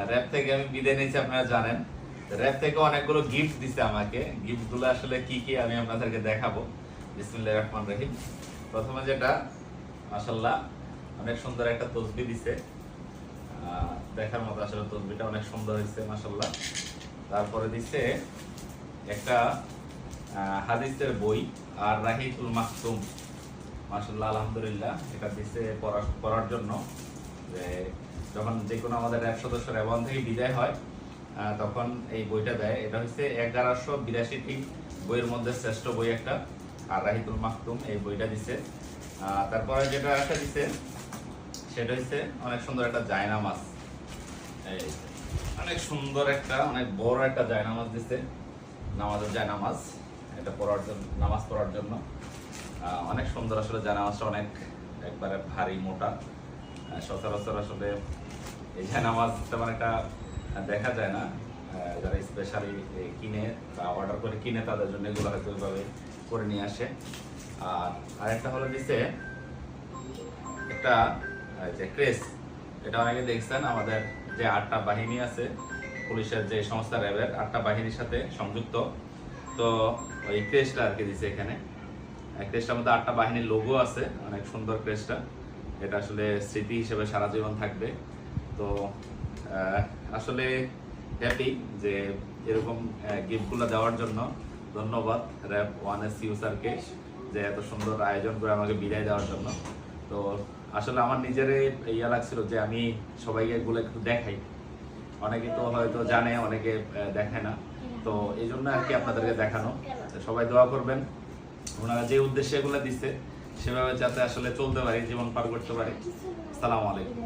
Rap থেকে আমি বিদায় নিয়েছি, আপনারা জানেন। র‍্যাপ থেকে অনেকগুলো গিফট দিছে আমাকে। গিফটগুলো আসলে কি কি আমি আপনাদেরকে দেখাবো। বিসমিল্লাহির রহমানির রহিম। প্রথমে যেটা, মাশাআল্লাহ অনেক সুন্দর একটা তসবিহ দিছে। দেখার মতো আসলে তসবিহটা অনেক সুন্দর হয়েছে মাশাআল্লাহ। তারপরে দিছে একটা হাদিসের বই আর রাহিতুল মাকতুম, মাশাআল্লাহ আলহামদুলিল্লাহ। এটা দিছে পড়ার জন্য, যে যখন যে কোনো আমাদের র‍্যাব সদস্য রেবন থেকে বিদায় হয় তখন এই বইটা দেয়। এটা হচ্ছে 1182টি বইয়ের মধ্যে শ্রেষ্ঠ বই একটা, আর রাহিতুল মাকতুম এই বইটা দিছে। তারপরে যেটা একটা দিছে সেটা হচ্ছে অনেক সুন্দর একটা জায়নামাজ। এই অনেক সুন্দর একটা, অনেক বড় একটা জায়নামাজ দিছে, নামাজের জায়নামাজ। এটা পড়ার জন্য, নামাজ পড়ার জন্য অনেক সুন্দর। আসলে জায়নামাজটা অনেক একবারে ভারী মোটা, সচরাচর আসলে এই জায়নামাজ তেমন একটা দেখা যায় না। যারা স্পেশালি কিনে বা অর্ডার করে কিনে তাদের জন্য এগুলো হয়তো ওইভাবে করে নিয়ে আসে। আর আরেকটা হলো দিছে একটা যে ক্রেস, এটা অনেকে দেখছেন আমাদের যে 8টা বাহিনী আছে পুলিশের, যে সংস্থা র্যাবের 8টা বাহিনীর সাথে সংযুক্ত। তো ওই ক্রেসটা আর কি দিছে এখানে। ক্রেসটার মধ্যে 8টা বাহিনীর লোগো আছে, অনেক সুন্দর ক্রেসটা। এটা আসলে স্মৃতি হিসেবে সারা জীবন থাকবে। তো আসলে হ্যাপি যে এরকম গিফটগুলো দেওয়ার জন্য। ধন্যবাদ র‍্যাব 1SU স্যারকে, যে এত সুন্দর আয়োজন করে আমাকে বিদায় দেওয়ার জন্য। তো আসলে আমার নিজেরই ইয়া লাগছিল যে আমি সবাইকে এগুলো একটু দেখাই। অনেকে তো হয়তো জানে, অনেকে দেখে না। তো এই জন্য আর কি আপনাদেরকে দেখানো। সবাই দোয়া করবেন, ওনারা যে উদ্দেশ্যে এগুলো দিচ্ছে সেভাবে যাতে আসলে চলতে পারি, জীবন পার করতে পারি। আসসালামু আলাইকুম।